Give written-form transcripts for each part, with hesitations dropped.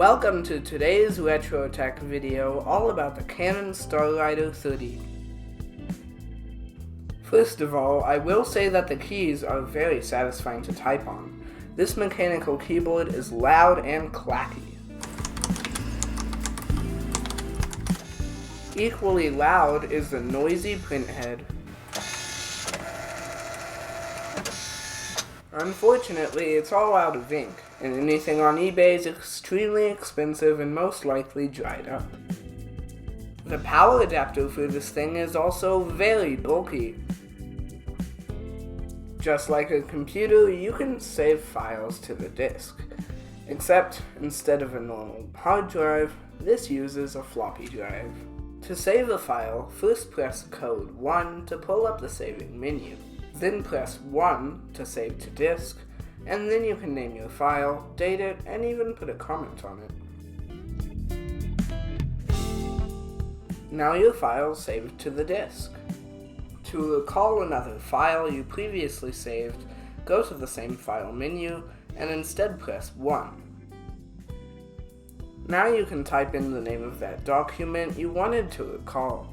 Welcome to today's Retro Tech video all about the Canon StarWriter 30. First of all, I will say that the keys are very satisfying to type on. This mechanical keyboard is loud and clacky. Equally loud is the noisy printhead. Unfortunately, it's all out of ink, and anything on eBay is extremely expensive and most likely dried up. The power adapter for this thing is also very bulky. Just like a computer, you can save files to the disk, except instead of a normal hard drive, this uses a floppy drive. To save a file, first press code 1 to pull up the saving menu. Then press 1 to save to disk, and then you can name your file, date it, and even put a comment on it. Now your file's saved to the disk. To recall another file you previously saved, go to the same file menu, and instead press 1. Now you can type in the name of that document you wanted to recall.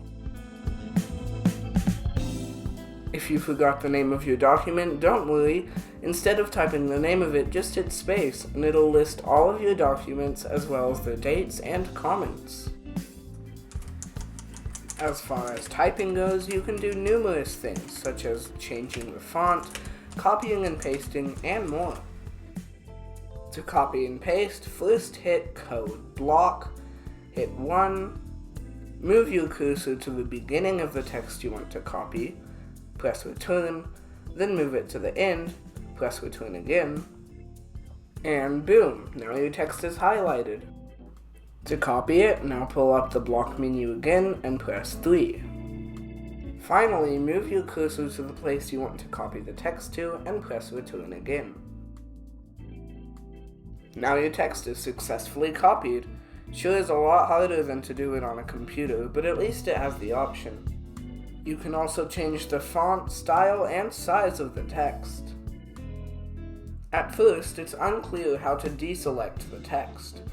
If you forgot the name of your document, don't worry. Instead of typing the name of it, just hit space, and it'll list all of your documents as well as their dates and comments. As far as typing goes, you can do numerous things, such as changing the font, copying and pasting, and more. To copy and paste, first hit code block, hit 1, move your cursor to the beginning of the text you want to copy, press return, then move it to the end, press return again, and boom, now your text is highlighted. To copy it, now pull up the block menu again and press 3. Finally, move your cursor to the place you want to copy the text to and press return again. Now your text is successfully copied. Sure is a lot harder than to do it on a computer, but at least it has the option. You can also change the font, style, and size of the text. At first, it's unclear how to deselect the text,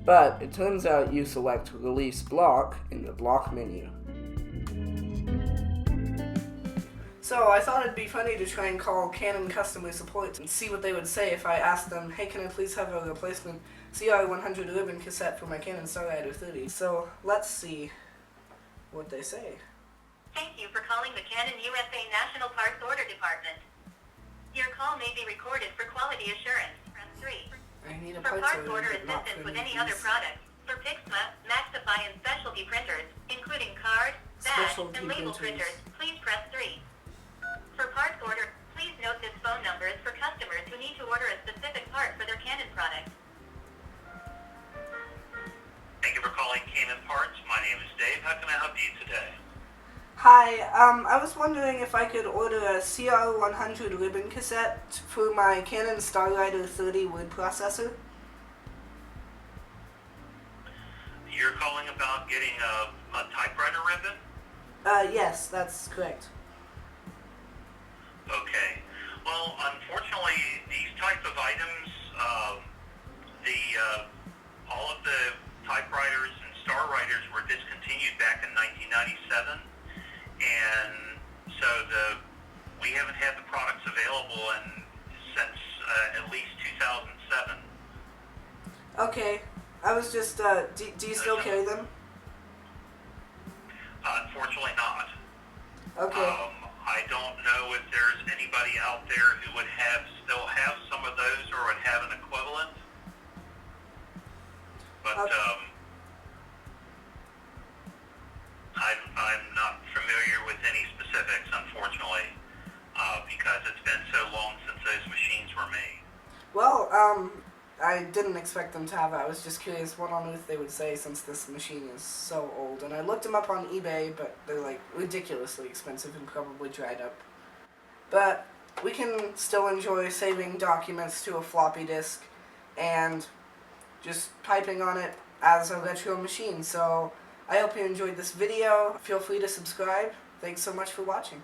but it turns out you select Release Block in the block menu. So I thought it'd be funny to try and call Canon customer support and see what they would say if I asked them, hey, can I please have a replacement CR100 ribbon cassette for my Canon StarWriter 30? So let's see what they say. Thank you for calling the Canon USA National Parts Order Department. Your call may be recorded for quality assurance. Press 3. I need a For parts parts order assistance with any other product, for Pixma, Maxify, and specialty printers, including card, badge, and label printers, please press 3. For parts order, please note this phone number is for customers who need to order a specific part for their Canon product. Thank you for calling Canon Parts. My name is Dave. How can I help you today? Hi, I was wondering if I could order a CR100 ribbon cassette for my Canon StarWriter 30 word processor. You're calling about getting a typewriter ribbon? Yes, that's correct. Okay. Well, unfortunately, these types of items, all of the typewriters and StarWriters were discontinued back in 1997, and so we haven't had the products available since at least 2007. Okay, I was just, do you still carry them? Unfortunately not. Okay. I don't know if there's anybody out there who would still have some of those or would have an equivalent. But okay. I'm not familiar with any specifics, unfortunately, because it's been so long since those machines were made. Well, I didn't expect them to have it. I was just curious what on earth they would say since this machine is so old. And I looked them up on eBay, but they're like ridiculously expensive and probably dried up. But we can still enjoy saving documents to a floppy disk and just typing on it as a retro machine. So I hope you enjoyed this video. Feel free to subscribe. Thanks so much for watching.